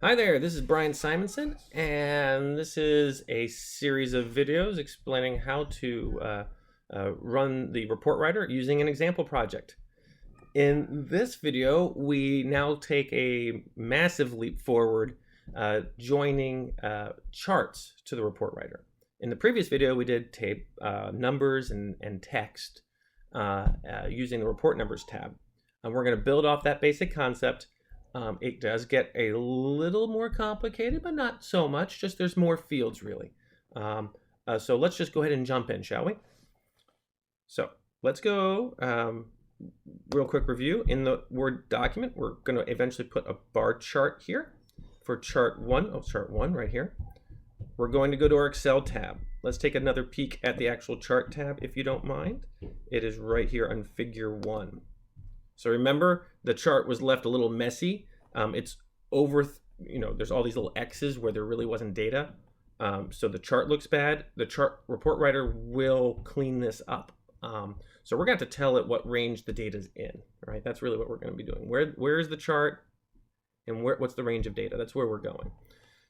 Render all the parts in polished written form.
Hi there, this is Brian Simonson, and this is a series of videos explaining how to run the report writer using an example project. In this video, we now take a massive leap forward, joining charts to the report writer. In the previous video, we did tape numbers and text using the report numbers tab. And we're going to build off that basic concept. It does get a little more complicated, but not so much. Just there's more fields, really. So let's just go ahead and jump in, shall we? So let's go. Real quick review. In the Word document, we're going to eventually put a bar chart here for chart 1. Oh, chart 1 right here. We're going to go to our Excel tab. Let's take another peek at the actual chart tab, if you don't mind. It is right here on figure 1. So remember, the chart was left a little messy. It's over, there's all these little X's where there really wasn't data. So the chart looks bad. The chart report writer will clean this up. So we're going to have to tell it what range the data is in, right? That's really what we're going to be doing. Where is the chart and what's the range of data? That's where we're going.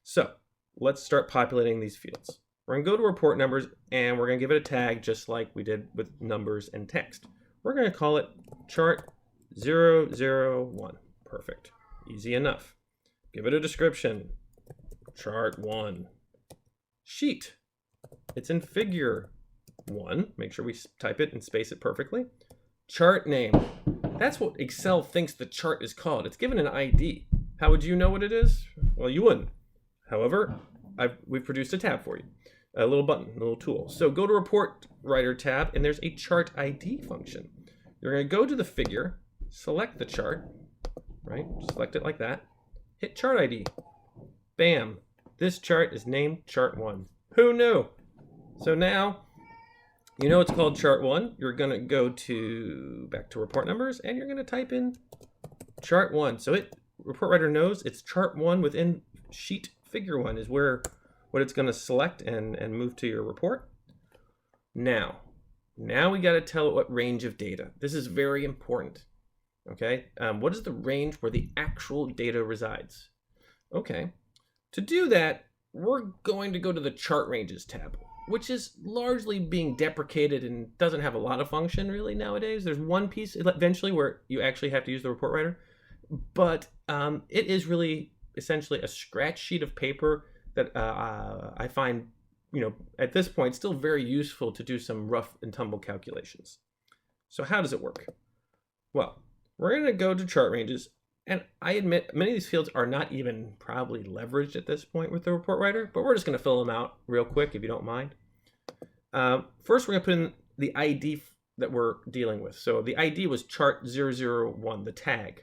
So let's start populating these fields. We're going to go to report numbers and we're going to give it a tag just like we did with numbers and text. We're going to call it chart 001. Perfect. Easy enough. Give it a description. Chart 1. Sheet. It's in figure 1. Make sure we type it and space it perfectly. Chart name. That's what Excel thinks the chart is called. It's given an ID. How would you know what it is? Well, you wouldn't. However, we've produced a tab for you. A little button, a little tool. So go to Report Writer tab, and there's a Chart ID function. You're going to go to the figure, select the chart, right? Select it like that. Hit Chart ID. Bam. This chart is named Chart 1. Who knew? So now, you know it's called Chart 1. You're going to go back to Report Numbers, and you're going to type in Chart 1. So Report Writer knows it's Chart 1 within Sheet Figure 1 is what it's going to select and move to your report. Now we got to tell it what range of data. This is very important. Okay, what is the range where the actual data resides? Okay, to do that, we're going to go to the Chart Ranges tab, which is largely being deprecated and doesn't have a lot of function really nowadays. There's one piece eventually where you actually have to use the report writer, but it is really essentially a scratch sheet of paper that I find, at this point, still very useful to do some rough and tumble calculations. So how does it work? Well, we're going to go to chart ranges, and I admit many of these fields are not even probably leveraged at this point with the report writer, but we're just going to fill them out real quick if you don't mind. First, we're going to put in the ID that we're dealing with. So the ID was chart 001, the tag,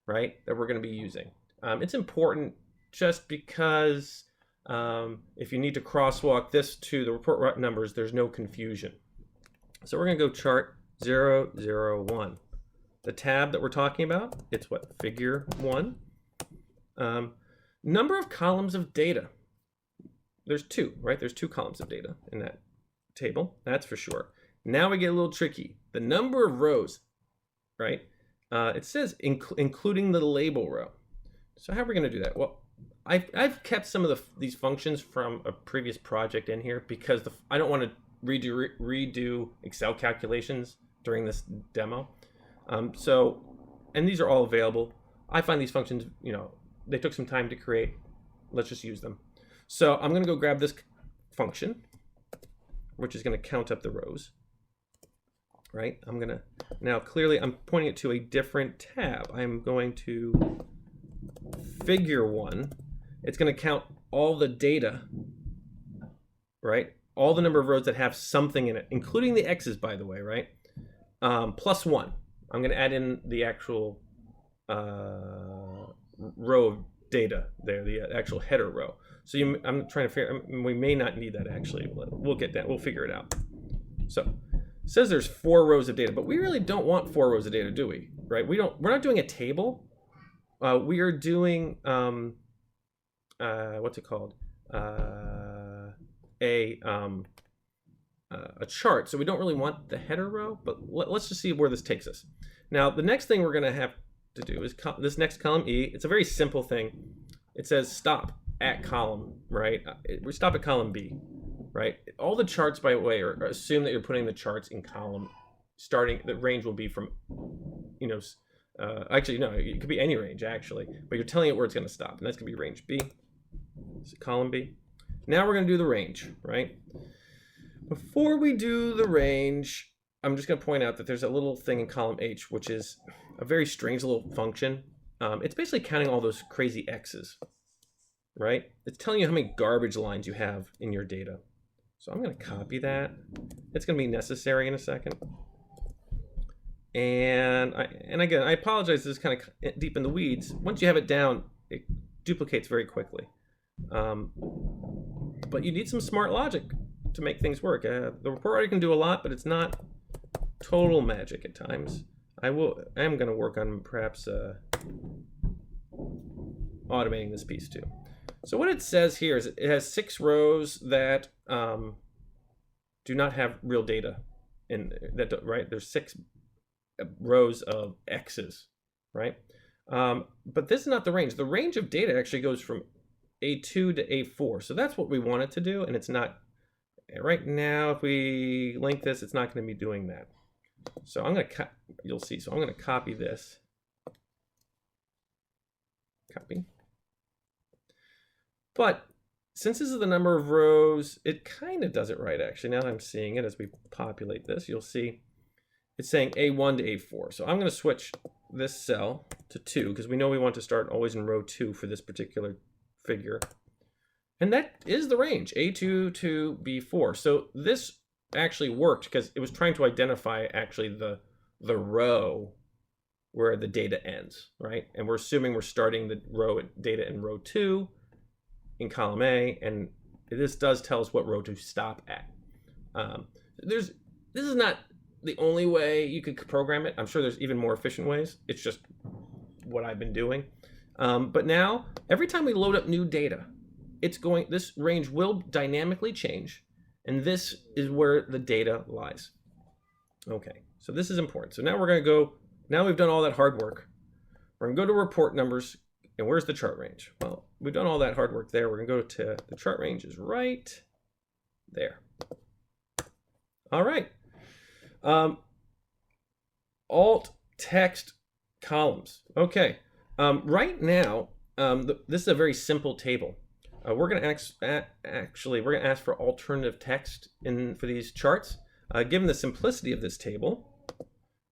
right, that we're going to be using. It's important just because if you need to crosswalk this to the report numbers, there's no confusion. So we're going to go chart 001. The tab that we're talking about, it's what? Figure 1. Number of columns of data. There's 2, right? There's 2 columns of data in that table. That's for sure. Now we get a little tricky. The number of rows, right? It says including the label row. So how are we going to do that? Well, I've kept some of these functions from a previous project in here because I don't want to redo Excel calculations during this demo. And these are all available. I find these functions, they took some time to create. Let's just use them. So I'm going to go grab this function, which is going to count up the rows, right? Now clearly I'm pointing it to a different tab. I'm going to figure 1. It's going to count all the data, right? All the number of rows that have something in it, including the X's, by the way, right? Plus 1. I'm going to add in the actual row of data there, the actual header row. So I'm trying to figure, we may not need that actually. We'll get that, we'll figure it out. So it says there's 4 rows of data, but we really don't want 4 rows of data, do we? Right? We're not doing a table. We are doing, what's it called? A chart. So we don't really want the header row, but let's just see where this takes us. Now, the next thing we're going to have to do is this next column E. It's a very simple thing. it says stop at column, right? We stop at column B, right? All the charts, by the way, are assume that you're putting the charts in column. Starting, the range will be from, you know, actually no, it could be any range actually, but you're telling it where it's going to stop, and that's going to be range B, so column B. Now we're going to do the range, right? Before we do the range, I'm just going to point out that there's a little thing in column H, which is a very strange little function. It's basically counting all those crazy X's, right? It's telling you how many garbage lines you have in your data. So I'm going to copy that. It's going to be necessary in a second. And again, I apologize, this is kind of deep in the weeds. Once you have it down, it duplicates very quickly. But you need some smart logic to make things work. The report writer can do a lot, but it's not total magic at times. I am going to work on perhaps automating this piece too. So what it says here is it has 6 rows that do not have real data in that, right? There's 6 rows of X's, right? But this is not the range. The range of data actually goes from A2 to A4. So that's what we want it to do, and it's not. Right now, if we link this, it's not going to be doing that. So I'm going to, you'll see, so I'm going to copy this. Copy. But since this is the number of rows, it kind of does it right, actually. Now that I'm seeing it as we populate this, you'll see it's saying A1 to A4. So I'm going to switch this cell to 2 because we know we want to start always in row 2 for this particular figure. And that is the range, A2 to B4. So this actually worked because it was trying to identify actually the row where the data ends, right? And we're assuming we're starting the row data in row 2 in column A, and this does tell us what row to stop at. This is not the only way you could program it. I'm sure there's even more efficient ways. It's just what I've been doing. But now, every time we load up new data, this range will dynamically change, and this is where the data lies. Okay, so this is important. So now we're going to go, now we've done all that hard work. We're going to go to report numbers, and where's the chart range? Well, we've done all that hard work there. We're going to go to the chart range is right there. All right. Alt text columns. Okay. Right now, this is a very simple table. We're going to ask for alternative text for these charts. Given the simplicity of this table,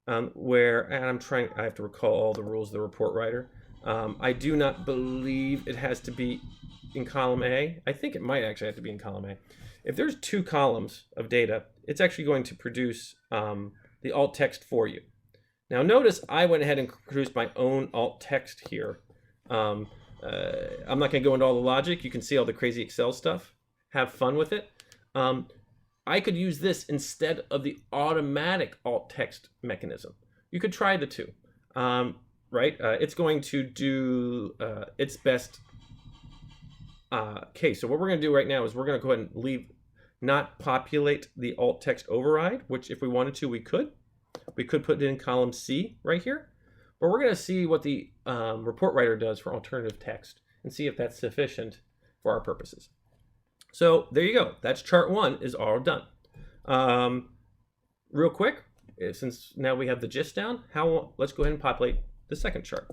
I have to recall all the rules of the report writer. I do not believe it has to be in column A. I think it might actually have to be in column A. If there's 2 columns of data, it's actually going to produce the alt text for you. Now notice I went ahead and produced my own alt text here. I'm not going to go into all the logic. You can see all the crazy Excel stuff. Have fun with it. I could use this instead of the automatic alt text mechanism. You could try the 2. Right? It's going to do its best case. So what we're going to do right now is we're going to go ahead and not populate the alt text override, which if we wanted to, we could. We could put it in column C right here. But we're going to see what the report writer does for alternative text and see if that's sufficient for our purposes. So there you go. That's chart 1 is all done. Real quick, since now we have the gist down, let's go ahead and populate the second chart.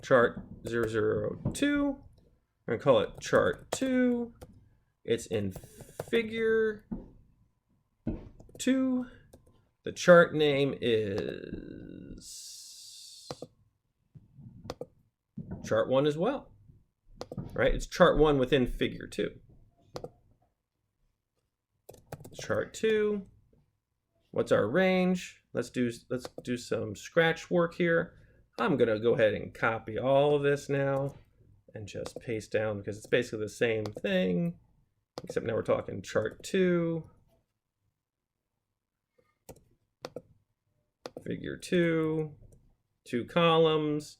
Chart 002. We're going to call it chart 2. It's in figure 2. The chart name is chart 1 as well. Right? It's chart 1 within figure 2. Chart 2. What's our range? Let's do some scratch work here. I'm going to go ahead and copy all of this now and just paste down because it's basically the same thing, except now we're talking chart 2, figure 2, 2 columns.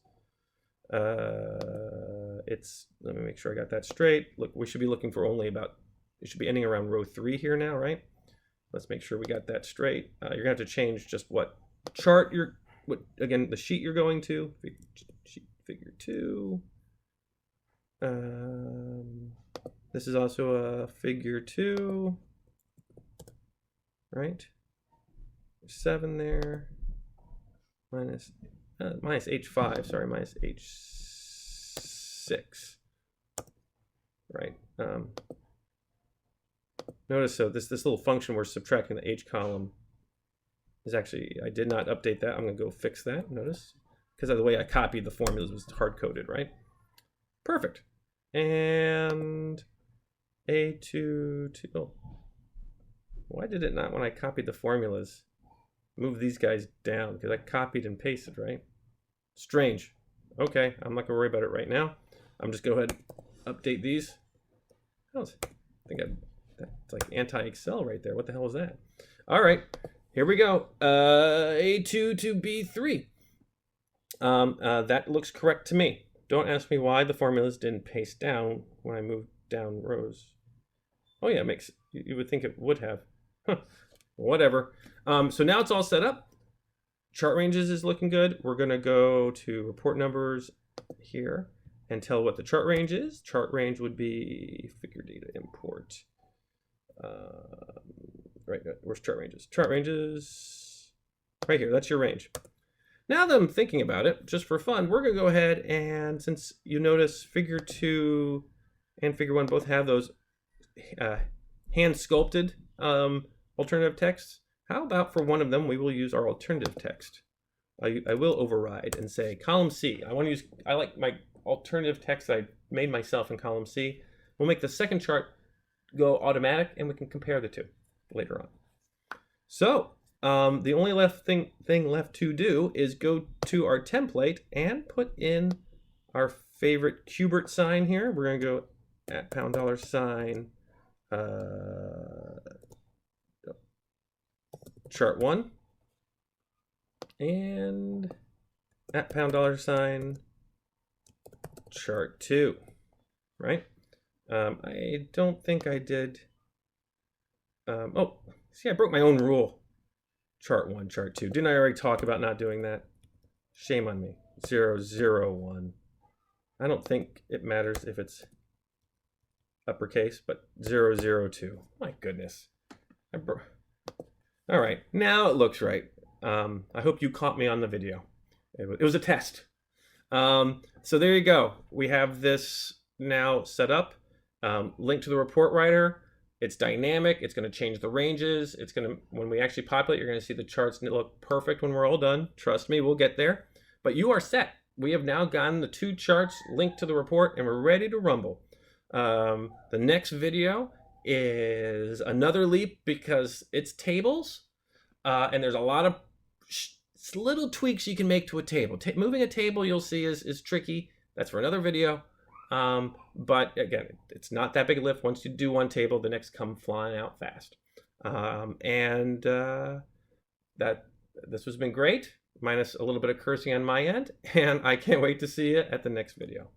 Let me make sure I got that straight. Look, we should be looking for only about, it should be ending around row 3 here now, right? Let's make sure we got that straight. You're gonna have to change just what chart again, the sheet you're going to, figure 2. This is also a figure 2, right? 7 there, minus h5, sorry, minus h6, right? Notice, so this little function we're subtracting the h column is actually, I did not update that. I'm going to go fix that, notice, because of the way I copied the formulas was hard-coded, right? Perfect. And A2, oh, why did it not, when I copied the formulas, move these guys down? Because I copied and pasted, right? Strange. Okay, I'm not going to worry about it right now. I'm just go ahead and update these. I think that's like anti-Excel right there. What the hell is that? All right, here we go. A2 to B3. That looks correct to me. Don't ask me why the formulas didn't paste down when I moved down rows. Oh yeah, it makes, you would think it would have. Whatever. So now it's all set up. Chart ranges is looking good. We're gonna go to report numbers here and tell what the chart range is. Chart range would be figure data import. Right, where's chart ranges? Chart ranges, right here, that's your range. Now that I'm thinking about it, just for fun, we're gonna go ahead and, since you notice figure 2 and figure 1 both have those hand sculpted alternative texts, how about for one of them we will use our alternative text? I will override and say column C. I like my alternative text I made myself in column C. We'll make the second chart go automatic and we can compare the two later on. So the only thing left to do is go to our template and put in our favorite Qbert sign here. We're going to go at $sign chart 1 and at $sign chart 2, right? I don't think I did. Oh, see, I broke my own rule. Chart 1, chart 2. Didn't I already talk about not doing that? Shame on me. 0, 0, 1. I don't think it matters if it's uppercase, but 0, 0, 2. My goodness. All right, now it looks right. I hope you caught me on the video. It was a test. So there you go. We have this now set up. Link to the report writer. It's dynamic. It's going to change the ranges. It's going to, when we actually populate, you're going to see the charts look perfect when we're all done. Trust me, we'll get there. But you are set. We have now gotten the 2 charts linked to the report, and we're ready to rumble. The next video is another leap because it's tables, and there's a lot of little tweaks you can make to a table. Moving a table, you'll see, is tricky. That's for another video. But again, it's not that big a lift. Once you do one table, the next come flying out fast. This has been great, minus a little bit of cursing on my end, and I can't wait to see you at the next video.